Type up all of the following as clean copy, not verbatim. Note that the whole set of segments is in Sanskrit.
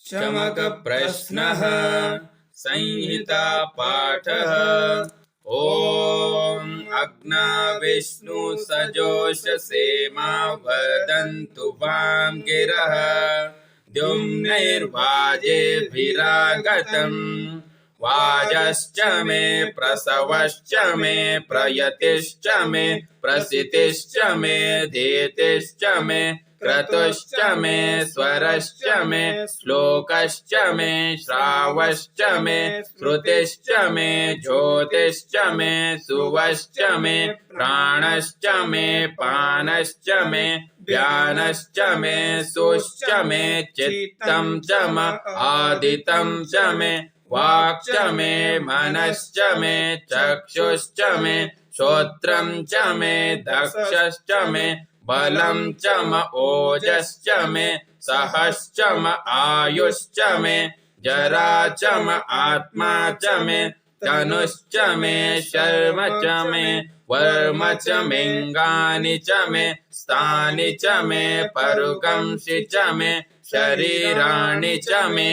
चमक प्रश्नः संहिता पाठः। ॐ अग्ना-विष्णु सजोष सेमा वदन्तु वां गिरः द्युम्नैर्वाजेभिरागतम् वाजश्च मे प्रसवश्च मे प्रयतिश्च मे प्रसितिश्च मे धीतिश्च मे क्रतुश्च मे स्वरश्च मे श्लोकश्च मे श्रावश्च मे श्रुतिश्च मे ज्योतिश्च मे सुवश्च मे प्राणश्च मे पानश्च मे व्यानश्च मे सुश्च मे चित्तं च म आदितं च मे वाक् च मे मनश्च मे चक्षुश्च मे श्रोत्रं च मे दक्षश्च मे बलं च म ओजश्च मे सहश्च म आयुश्च मे जरा च म आत्मा च मे तनुश्च मे शर्म च मे वर्म च मेऽङ्गानि च मे स्थानि च मे परुगंसि च मे शरीराणि च मे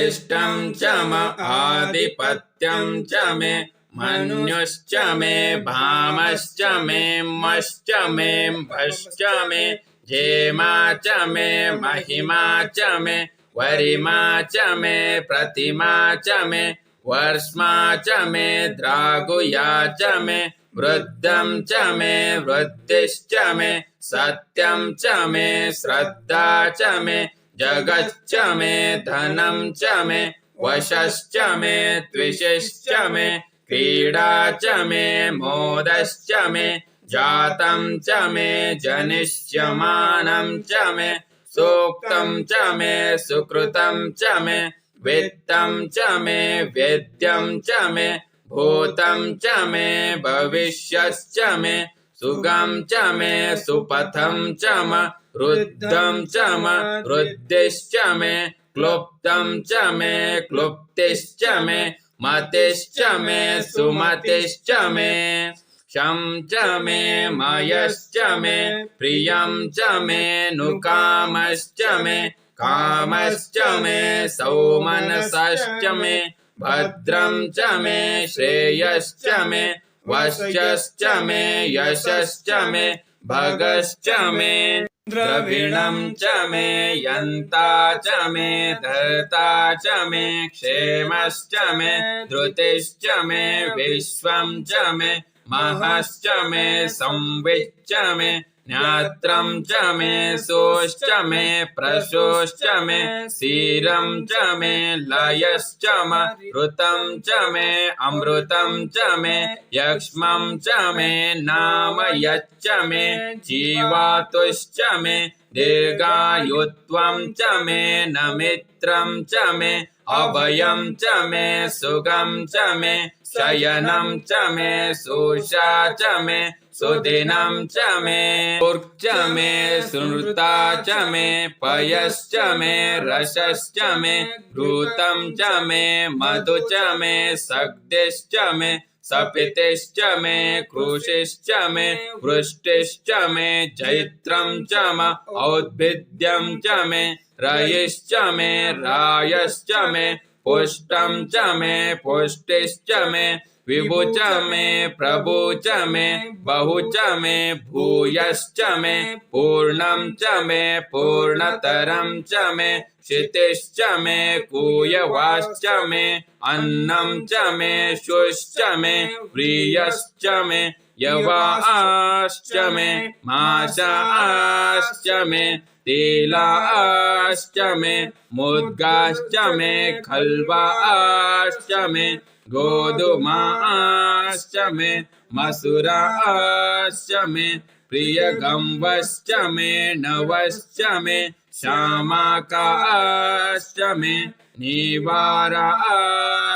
इष्टं च म आधिपत्यं च मे मन्युश्च मे भामश्च मे मश्च मे भश्च मे जेमा च मे महिमा च मे वरिमा च मे प्रतिमा च मे वर्ष्मा च मे द्रागुया च मे वृद्धं च मे वृद्धिश्च मे सत्यं च मे श्रद्धा च मे जगच्च मे धनं च मे वशश्च मे द्विषश्च मे क्रीडा च मे मोदश्च मे जातं च मे जनिष्यमानं च मे सूक्तं च मे सुकृतं च मे वित्तं च मे वेद्यं च मे भूतं च मे भविष्यश्च मे सुगं च मे सुपथं च म रुद्धं च म रुद्धिश्च मे क्लुप्तं च मे क्लुप्तिश्च मे मतिश्च मे सुमतिश्च मे शं च मे मयश्च मे प्रियं च मे नुकामश्च मे कामश्च मे सौमनसश्च मे भद्रं च मे श्रेयश्च मे वश्यश्च मे यशश्च मे भगश्च मे द्रविणं च मे यन्ता च मे धर्ता च मे क्षेमश्च मे धृतिश्च मे विश्वं च मे महश्च मे संविच्च मे ज्ञात्रं च मे सोश्च मे प्रशोश्च मे क्षीरं च मे लयश्च म ऋतं च मे अमृतं च मे यक्ष्मं च मे नाम यच्च मे जीवातुश्च मे दीर्घायुत्वं च मे नमित्रं च मे अभयं च मे सुगं च मे शयनं च मे सुषा च मे सुदिनं च मे ऊर्क् च मे स्मृता च मे पयश्च मे रसश्च मे घृतं च मे मधु च मे शक्तिश्च मे सपितिश्च मे कृषिश्च मे वृष्टिश्च मे चैत्रं च म औद्भिद्यं च मे रयिश्च मे रायश्च मे पुष्टं च मे पुष्टिश्च मे विभु च मे प्रभु च मे बहु च मे भूयश्च मे पूर्णं च मे पूर्णतरं च मे क्षितिश्च मे कूयवाश्च मे अन्नं च मे शुश्च मे व्रियश्च मे यवाश्च मे माशाश्च मे तिलाश्च मे मुद्गाश्च मे खल्वाश्च मे गोधूमाश्च मे मसुराश्च मे प्रियगम्बश्च मे नवश्च मे शामाकाश्च मे निवाराश्च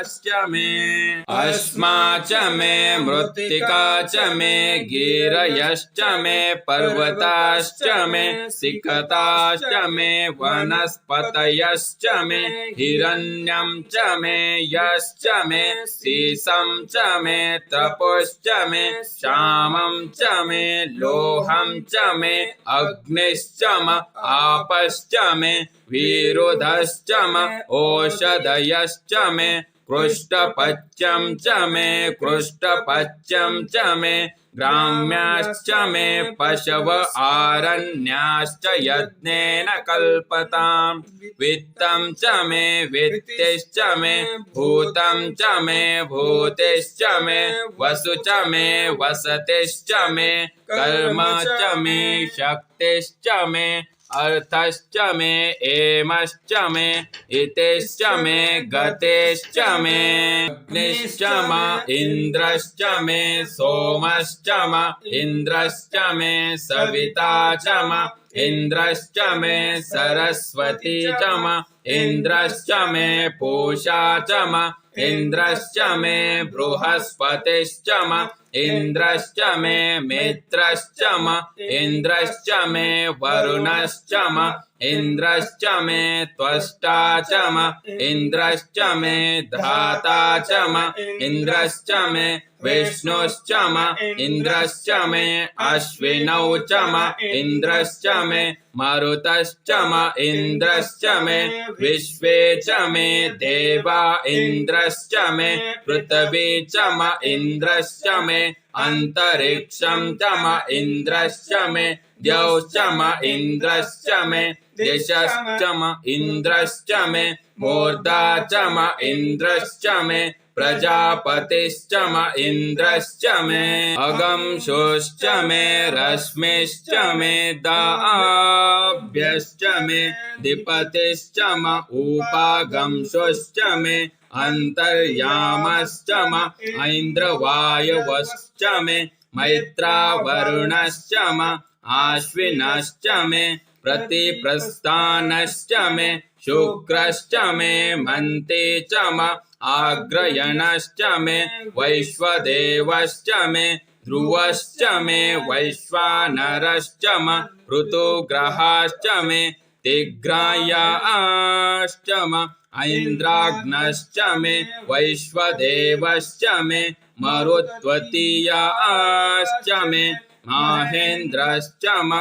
च मे अस्मा च मे मृत्तिका च मे गिरयश्च मे पर्वताश्च मे सिकताश्च मे वनस्पतयश्च मे हिरण्यं च मे यश्च मे सीसं च मे तपुश्च मे श्यामं च मे लोहं च मे अग्निश्च म आपश्च मे विरुधश्च म ओषधयश्च मे कृष्टपच्यं च मे कृष्टपच्यं च मे ग्राम्याश्च मे पशव आरण्याश्च यज्ञेन कल्पताम् वित्तं च मे वित्तिश्च मे भूतं च मे भूतिश्च मे वसु च मे वसतिश्च मे कर्म च मे शक्तिश्च मे अर्थश्च मे एमश्च मे इतिश्च मे गतिश्च मे अग्निश्च म इन्द्रश्च मे सोमश्च म इन्द्रश्च मे सविता च म इन्द्रश्च मे सरस्वती च म इन्द्रश्च मे पूषा च म इन्द्रश्च मे बृहस्पतिश्च म इन्द्रश्च मे मित्रश्च म इन्द्रश्च मे वरुणश्च म इन्द्रश्च मे त्वष्टा च म इन्द्रश्च मे धाता च म इन्द्रश्च मे विष्णुश्च म इन्द्रश्च मे अश्विनौ च म इन्द्रश्च मे मरुतश्च म इन्द्रश्च मे विश्वे च मे देवा इन्द्रश्च मे पृथिवी च म इन्द्रश्च मे अन्तरिक्षं च म इन्द्रश्च मे द्यौश्च म इन्द्रश्च मे दिशश्च म इन्द्रश्च मे मूर्धा च म इन्द्रश्च मे प्रजापतिश्च म इन्द्रश्च मे अगंशोश्च मे रश्मिश्च मे दाभ्यश्च मे दिपतिश्च म उपागंशोश्च मे अन्तर्यामश्च म ऐन्द्रवायवश्च मे मैत्रावरुणश्च म आश्विनश्च मे प्रतिप्रस्थानश्च मे शुक्रश्च मे मन्ते च म आग्रयणश्च मे वैश्वदेवश्च मे ध्रुवश्च मे वैश्वानरश्च म ऋतुग्रहाश्च मे तिग्रायाश्च म ऐन्द्राग्नश्च मे वैश्वदेवश्च मे मरुत्वतीयाश्च मे माहेन्द्रश्च म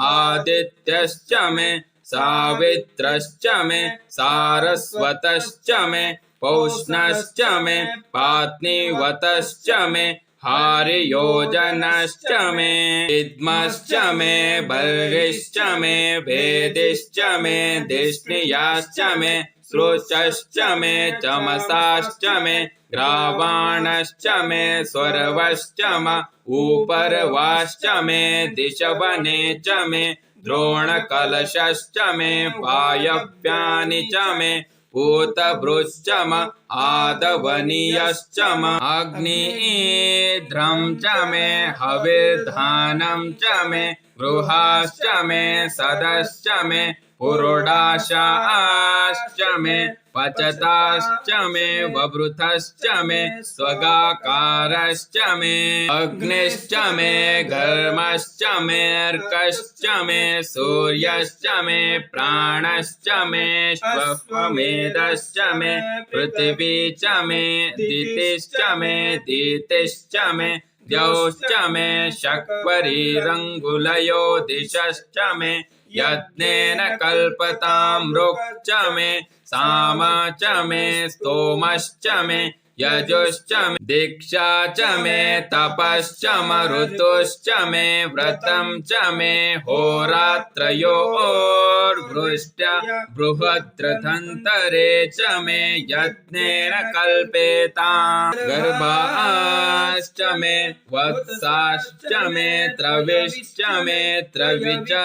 आदित्यश्च मे सावित्रश्च मे सारस्वतश्च मे पौष्णश्च मे पात्नीवतश्च मे हारियोजनश्च मे इद्मश्च मे बर्हिश्च मे भेदिश्च मे धिष्णियाश्च मे श्रोचश्च मे चमसाश्च मे ग्रावाणश्च मे स्वर्वश्च म ऊपरवाश्च मे दिशवने च मे द्रोणकलशश्च मे वायव्यानि च मे पूतभृश्च म आदवनीयश्च म अग्निध्रं च मे हविर्धानं च मे गृहाश्च मे सदश्च मे पुरोडाशाश्च मे पचताश्च मे ववृथश्च मे स्वगाकारश्च मे अग्निश्च मे घर्मश्च मेऽर्कश्च मे सूर्यश्च मे प्राणश्च मे श्वमेधश्च मे पृथिवी च मे दितिश्च मे दीतिश्च मे द्यौश्च मे शक्वरीरङ्गुलयो दिशश्च मे यज्ञेन कल्पतां ऋक् मे साम च मे स्तोमश्च मे यजुश्च मे दीक्षा च मे तपश्च म ऋतुश्च मे व्रतं च मे होरात्रयोर्वृष्ट्य बृहद्रथन्तरे च मे यज्ञेन कल्पेतां गर्भाश्च मे वत्साश्च मे त्रविश्च मे त्रविच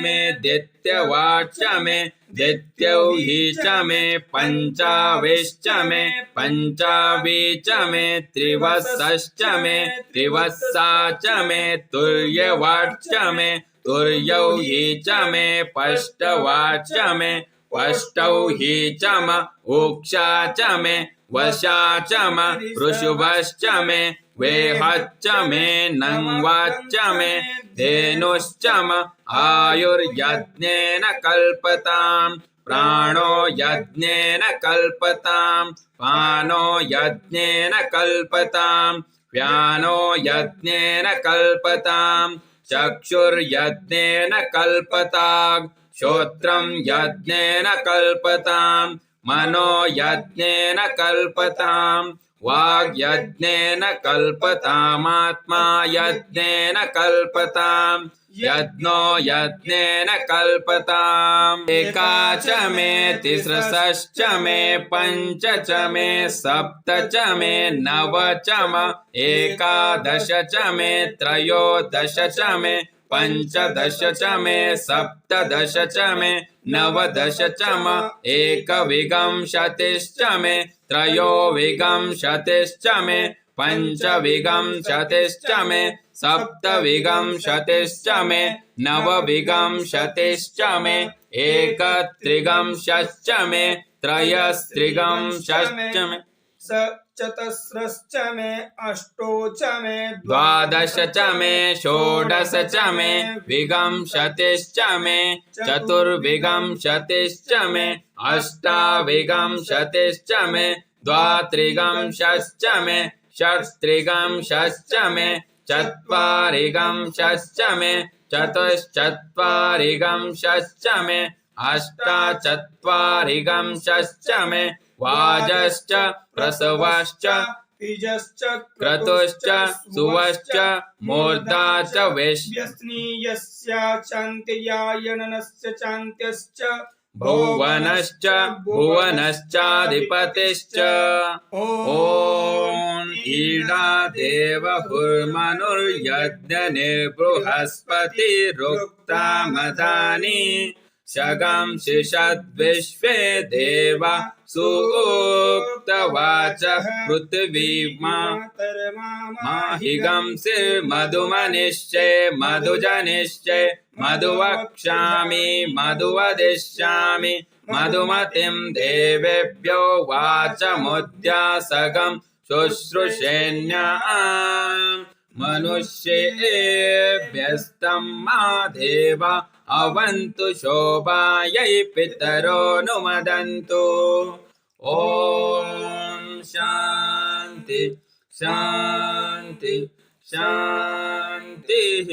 मे दैत्यवाच्च मे दैत्यौहि च मे पञ्चाविश्च मे पञ्चावी च मे त्रिवत्सश्च मे त्रिवत्सा च मे तुर्यवाच्च मे तुर्यौहि च मे पष्टवाच्च मे पष्टौहि च म उक्षा च मे वशाच मे ऋषुभश्च मे वेहच्च मे नङ्वाच्च मे धेनुश्च मे आयुर्यज्ञेन कल्पताम् प्राणो यज्ञेन कल्पताम् पानो यज्ञेन कल्पताम् व्यानो यज्ञेन कल्पताम् चक्षुर्यज्ञेन कल्पताम् श्रोत्रम् यज्ञेन कल्पताम् मनो यज्ञेन कल्पताम् वाग्यज्ञेन कल्पतामात्मा यज्ञेन कल्पताम् यज्ञो यज्ञेन कल्पताम् एकाच मे तिस्रश्च मे पञ्च च मे सप्त च मे नव च मे एकादश च मे त्रयोदश च मे पञ्चदश च मे सप्तदश च मे नवदश च मे एकविंशतिश्च मे त्रयोविंशतिश्च मे पञ्चविंशतिश्च मे सप्तविंशतिश्च मे नवविंशतिश्च मे एकत्रिंशश्च मे त्रयस्त्रिंशश्च मे चतस्रश्च मे अष्टौ च मे द्वादश च मे षोडश च मे विंशतिश्च मे चतुर्विंशतिश्च मे अष्टाविंशतिश्च मे द्वात्रिंशश्च मे षट्त्रिंशश्च मे चत्वारिंशश्च मे चतुश्चत्वारिंशश्च मे अष्टाचत्वारिंशश्च मे वाजश्च प्रसवश्च बीजश्च क्रतुश्च सुवश्च मूर्धा च व्यस्नीयस्य चान्त्ययायनस्य चान्त्यश्च भुवनश्च भुवनश्चाधिपतिश्च ॐ ईडा देवहुर्मनुर्यज्ञनिर्बृहस्पतिरुक्ता मदानि शगंसिषद्विश्वे देवा सूक्तवाचः पृथिवीमा माहिगंसिर्मधुमनिश्चे मधुजनिश्चे मधुवक्ष्यामि मधुवदिष्यामि मधुमतिं देवेभ्यो वाचमुद्यासगं शुश्रूषेण्याम् मनुष्येभ्यस्तं मा देवा अवन्तु शोभायै पितरो नुमदन्तु ॐ शान्ति शान्ति शान्तिः